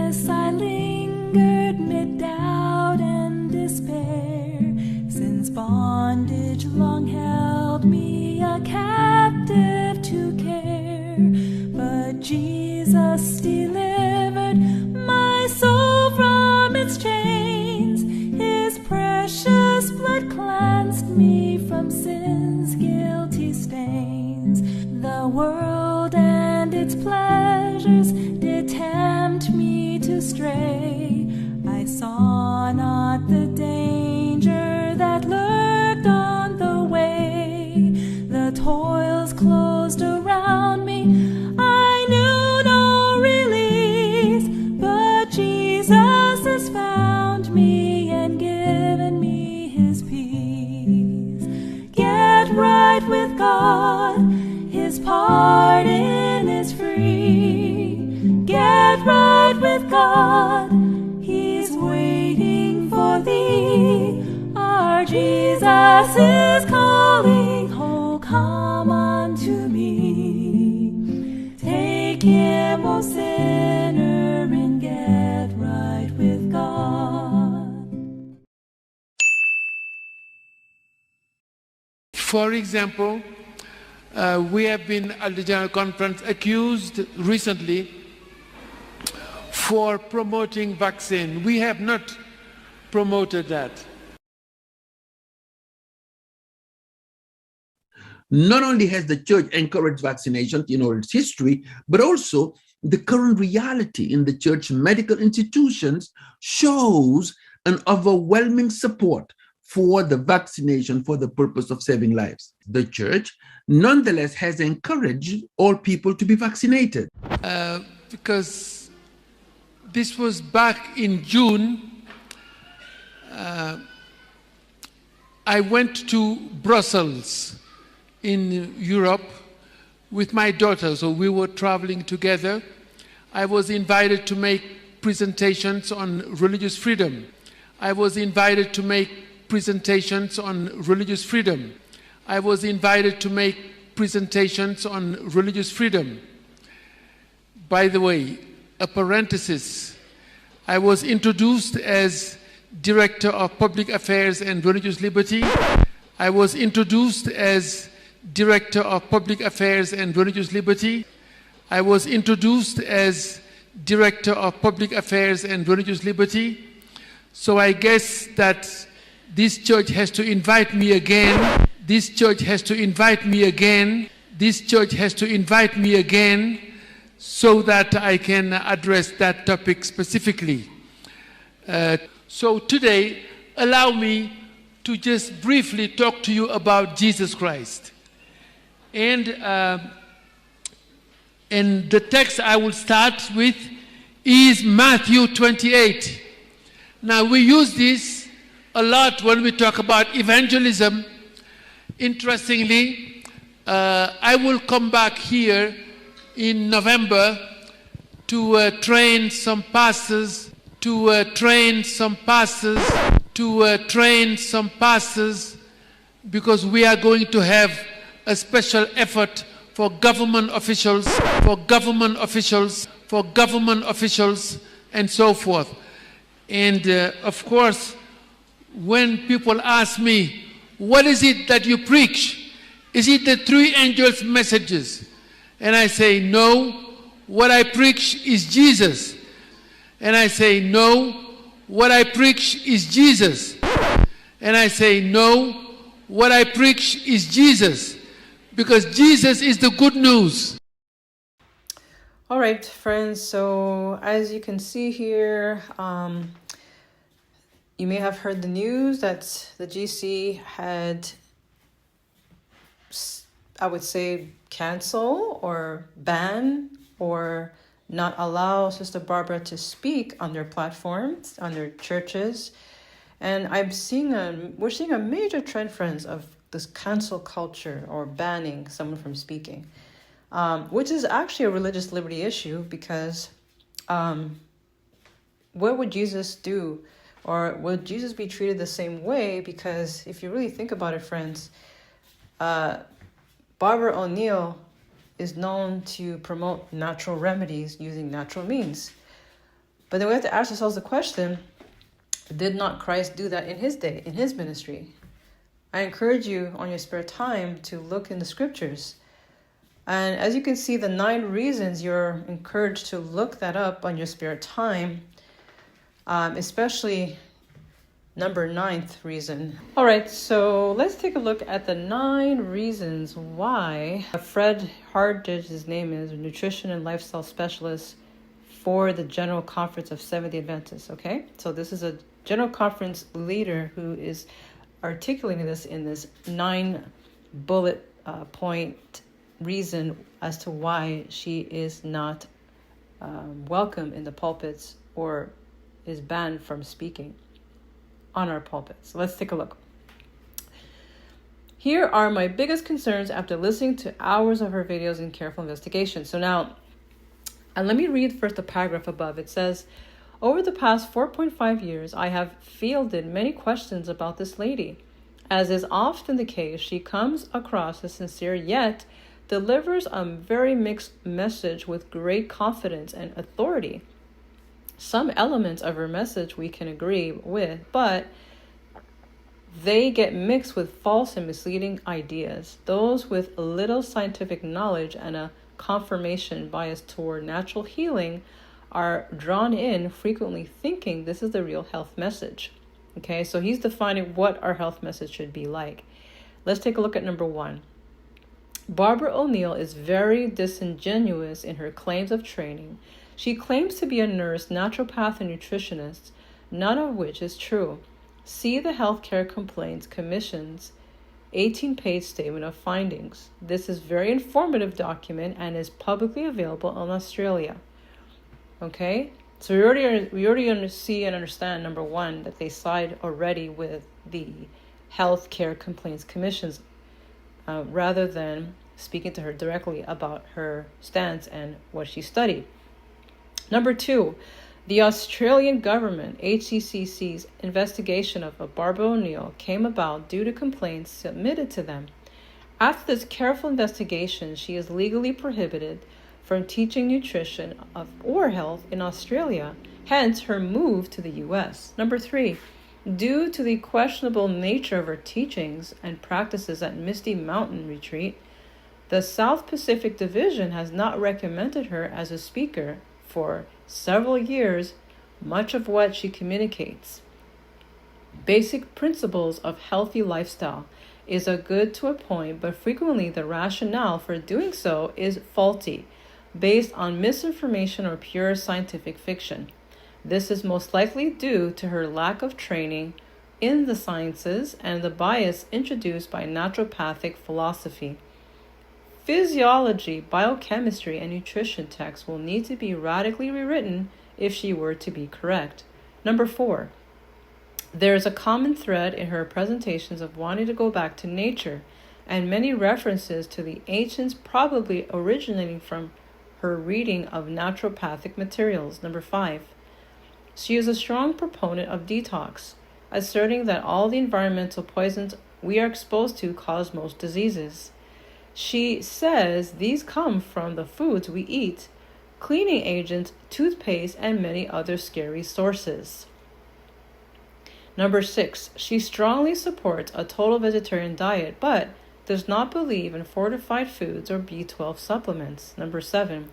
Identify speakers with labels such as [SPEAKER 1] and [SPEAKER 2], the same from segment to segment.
[SPEAKER 1] this I lingered mid doubt and despair, since bondage long held me a captive to care. But Jesus delivered my soul from its chains. His precious blood cleansed me from sin's guilty stains. The world and its pleasures did tempt me to stray. I saw not the danger that lurked on the way. The toils closed around me, I knew no release. But Jesus has found me and given me his peace. Get right with God, his pardon is free. Get right with God, he's waiting for thee. Our Jesus is calling, oh come unto me. Take him, O sinner, and get right with God.
[SPEAKER 2] For example, we have been at the General Conference accused recently for promoting vaccine. We have not promoted that.
[SPEAKER 3] Not only has the church encouraged vaccination in all its history, but also the current reality in the church medical institutions shows an overwhelming support for the vaccination for the purpose of saving lives. The church, nonetheless, has encouraged all people to be vaccinated.
[SPEAKER 2] Because this was back in June, I went to Brussels in Europe with my daughter, so we were traveling together. I was invited to make presentations on religious freedom. I was invited to make presentations on religious freedom. I was invited to make presentations on religious freedom. By the way, a parenthesis, I was introduced as Director of Public Affairs and Religious Liberty. I was introduced as Director of Public Affairs and Religious Liberty. I was introduced as Director of Public Affairs and Religious Liberty. So I guess that this church has to invite me again. This church has to invite me again. This church has to invite me again so that I can address that topic specifically. So today, allow me to just briefly talk to you about Jesus Christ. And the text I will start with is Matthew 28. Now we use this a lot when we talk about evangelism. Interestingly, I will come back here in November to train some pastors, because we are going to have a special effort for government officials, and so forth. And of course, when people ask me, what is it that you preach? Is it the three angels' messages? And I say, no, what I preach is Jesus. And I say, no, what I preach is Jesus. And I say, no, what I preach is Jesus. Because Jesus is the good news.
[SPEAKER 4] All right, friends. So as you can see here, you may have heard the news that the GC had, I would say, cancel or ban or not allow Sister Barbara to speak on their platforms, on their churches. And we're seeing a major trend, friends, of this cancel culture or banning someone from speaking, which is actually a religious liberty issue, because what would Jesus do? Or would Jesus be treated the same way? Because if you really think about it, friends, Barbara O'Neill is known to promote natural remedies using natural means. But then we have to ask ourselves the question, did not Christ do that in his day, in his ministry? I encourage you on your spare time to look in the scriptures. And as you can see, the 9 reasons, you're encouraged to look that up on your spare time, especially number 9th reason. All right, so let's take a look at the 9 reasons why Fred Hardage, his name is, a nutrition and lifestyle specialist for the General Conference of Seventh-day Adventists, okay? So this is a General Conference leader who is articulating this in this 9 bullet point reason as to why she is not welcome in the pulpits or is banned from speaking on our pulpits. Let's take a look. Here are my biggest concerns after listening to hours of her videos and careful investigation. So now, and let me read first the paragraph above. It says, over the past 4.5 years, I have fielded many questions about this lady. As is often the case, she comes across as sincere, yet delivers a very mixed message with great confidence and authority. Some elements of her message we can agree with, but they get mixed with false and misleading ideas. Those with little scientific knowledge and a confirmation bias toward natural healing are drawn in, frequently thinking this is the real health message. Okay, so he's defining what our health message should be like. Let's take a look at number 1. Barbara O'Neill is very disingenuous in her claims of training. She claims to be a nurse, naturopath, and nutritionist, none of which is true. See the Healthcare Complaints Commission's 18-page statement of findings. This is a very informative document and is publicly available in Australia. Okay, so we already see and understand, number 1, that they side already with the Healthcare Complaints Commissions rather than speaking to her directly about her stance and what she studied. Number 2, the Australian government, HCCC's investigation of Barbara O'Neill came about due to complaints submitted to them. After this careful investigation, she is legally prohibited from teaching nutrition or health in Australia, hence her move to the US. Number 3, due to the questionable nature of her teachings and practices at Misty Mountain Retreat, the South Pacific Division has not recommended her as a speaker for several years. Much of what she communicates, basic principles of healthy lifestyle, is a good to a point, but frequently the rationale for doing so is faulty, based on misinformation or pure scientific fiction. This is most likely due to her lack of training in the sciences and the bias introduced by naturopathic philosophy. Physiology, biochemistry, and nutrition texts will need to be radically rewritten if she were to be correct. Number 4, there is a common thread in her presentations of wanting to go back to nature and many references to the ancients, probably originating from her reading of naturopathic materials. Number 5, she is a strong proponent of detox, asserting that all the environmental poisons we are exposed to cause most diseases. She says these come from the foods we eat, cleaning agents, toothpaste, and many other scary sources. Number 6, she strongly supports a total vegetarian diet, but does not believe in fortified foods or B12 supplements. Number 7,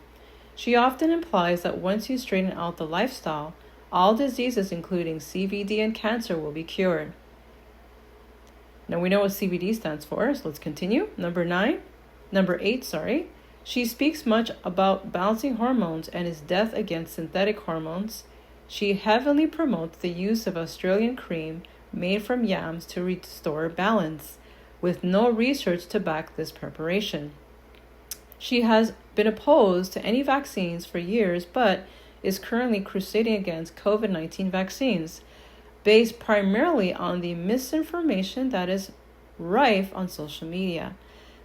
[SPEAKER 4] she often implies that once you straighten out the lifestyle, all diseases including CVD and cancer will be cured. Now we know what CVD stands for, so let's continue. Number 8, she speaks much about balancing hormones and is death against synthetic hormones. She heavily promotes the use of Australian cream made from yams to restore balance, with no research to back this preparation. She has been opposed to any vaccines for years, but is currently crusading against COVID-19 vaccines, based primarily on the misinformation that is rife on social media.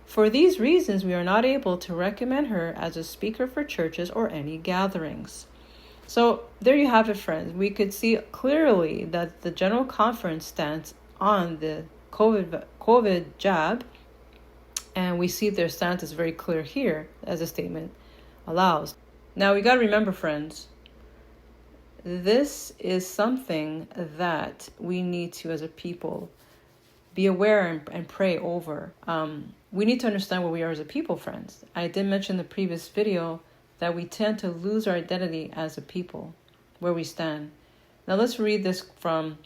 [SPEAKER 4] For these reasons, we are not able to recommend her as a speaker for churches or any gatherings. So there you have it, friends. We could see clearly that the General Conference stands on the COVID jab, and we see their stance is very clear here, as the statement allows. Now we got to remember, friends, this is something that we need to, as a people, be aware and pray over. We need to understand where we are as a people, friends. I did mention in the previous video that we tend to lose our identity as a people, where we stand. Now let's read this from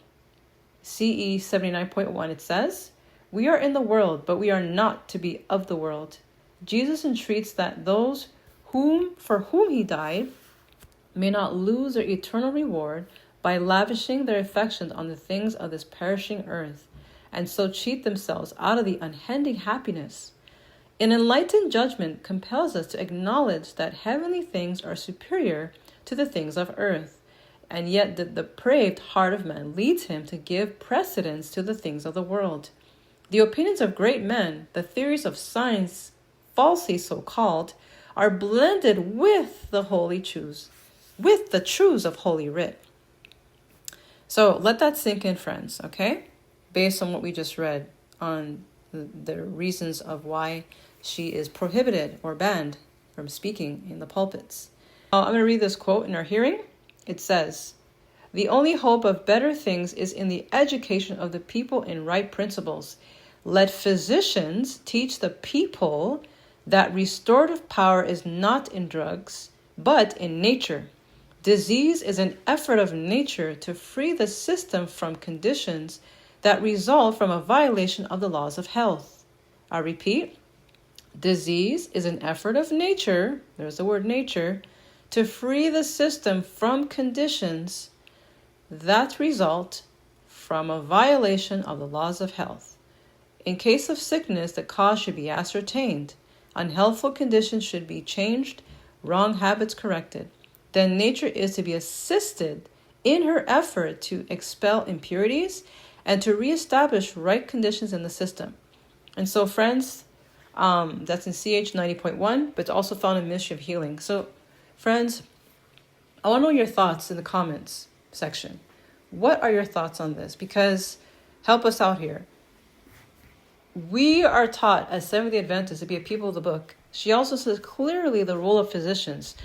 [SPEAKER 4] CE 79.1. It says, "We are in the world, but we are not to be of the world." Jesus entreats that those for whom he died may not lose their eternal reward by lavishing their affections on the things of this perishing earth, and so cheat themselves out of the unending happiness. An enlightened judgment compels us to acknowledge that heavenly things are superior to the things of earth, and yet the depraved heart of man leads him to give precedence to the things of the world. The opinions of great men, the theories of science, falsely so called, are blended with the truths of Holy Writ. So let that sink in, friends, okay? Based on what we just read on the reasons of why she is prohibited or banned from speaking in the pulpits. I'm going to read this quote in our hearing. It says, "The only hope of better things is in the education of the people in right principles. Let physicians teach the people that restorative power is not in drugs, but in nature. Disease is an effort of nature to free the system from conditions that result from a violation of the laws of health." I repeat, disease is an effort of nature, there's the word nature, to free the system from conditions that result from a violation of the laws of health. In case of sickness, the cause should be ascertained. Unhealthful conditions should be changed, wrong habits corrected. Then nature is to be assisted in her effort to expel impurities and to reestablish right conditions in the system. And so, friends, that's in CH 90.1, but it's also found in Ministry of Healing. So, friends, I want to know your thoughts in the comments section. What are your thoughts on this? Because help us out here. We are taught as Seventh-day Adventists to be a people of the book. She also says clearly the role of physicians.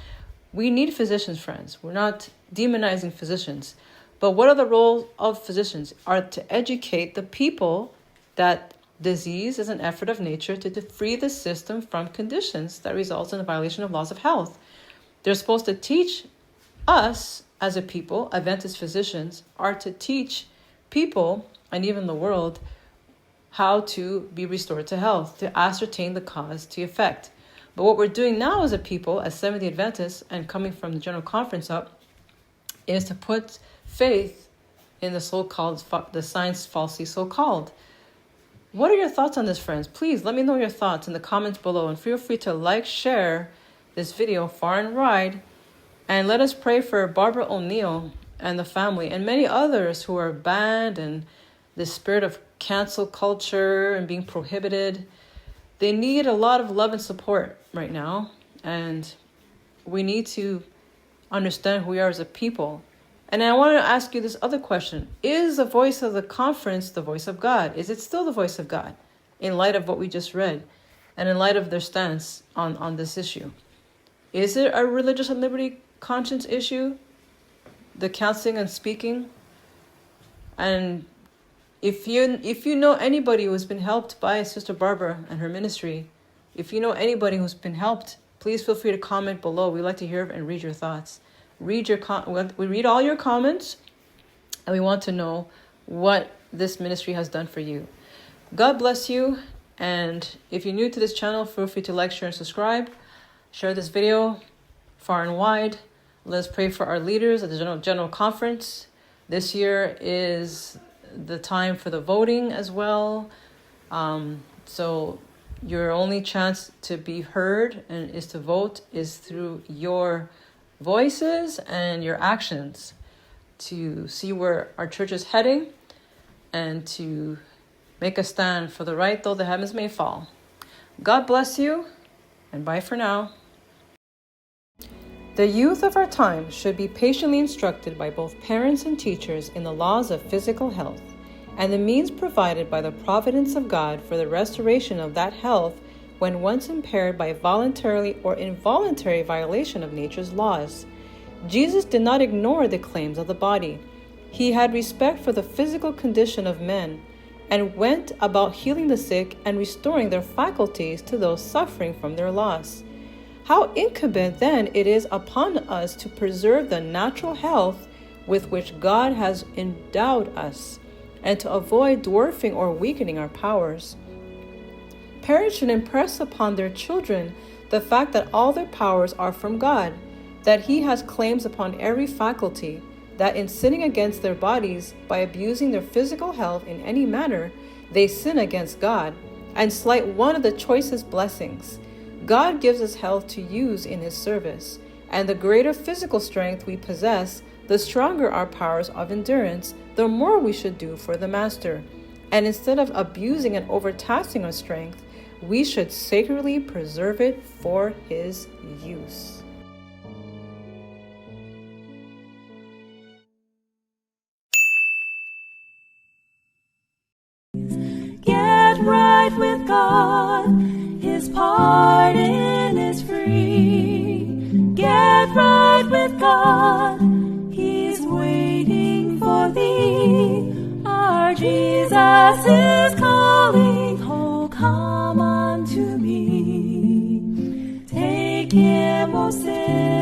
[SPEAKER 4] We need physicians, friends. We're not demonizing physicians. But what are the roles of physicians? Are to educate the people that disease is an effort of nature to free the system from conditions that result in a violation of laws of health. They're supposed to teach us as a people, Adventist physicians, are to teach people and even the world how to be restored to health, to ascertain the cause to effect. But what we're doing now as a people, as Seventh-day Adventists, and coming from the General Conference up, is to put faith in the so-called, the science falsely so-called. What are your thoughts on this, friends? Please let me know your thoughts in the comments below, and feel free to like, share this video far and wide, and let us pray for Barbara O'Neill and the family, and many others who are banned, and the spirit of cancel culture and being prohibited. They need a lot of love and support right now, and we need to understand who we are as a people. And I want to ask you this other question. Is the voice of the conference the voice of God? Is it still the voice of God in light of what we just read and in light of their stance on this issue? Is it a religious and liberty conscience issue, the counseling and speaking? And if you know anybody who's been helped by Sister Barbara and her ministry, if you know anybody who's been helped, please feel free to comment below. We like to hear and read your thoughts. We read all your comments, and we want to know what this ministry has done for you. God bless you. And if you're new to this channel, feel free to like, share, and subscribe. Share this video far and wide. Let's pray for our leaders at the General Conference. This year is the time for the voting as well. So your only chance to be heard and is to vote is through your voices and your actions, to see where our church is heading and to make a stand for the right, though the heavens may fall. God bless you, and bye for now. The youth of our time should be patiently instructed by both parents and teachers in the laws of physical health and the means provided by the providence of God for the restoration of that health when once impaired by voluntary or involuntary violation of nature's laws. Jesus did not ignore the claims of the body. He had respect for the physical condition of men and went about healing the sick and restoring their faculties to those suffering from their loss. How incumbent then it is upon us to preserve the natural health with which God has endowed us, and to avoid dwarfing or weakening our powers. Parents should impress upon their children the fact that all their powers are from God, that He has claims upon every faculty, that in sinning against their bodies by abusing their physical health in any manner, they sin against God and slight one of the choicest blessings. God gives us health to use in His service, and the greater physical strength we possess, the stronger our powers of endurance, the more we should do for the Master. And instead of abusing and overtaxing our strength, we should sacredly preserve it for His use.
[SPEAKER 1] Get right with God, His pardon is free. Get right with God, He's waiting for thee. Our Jesus is calling, oh come unto me. Take Him, O sin.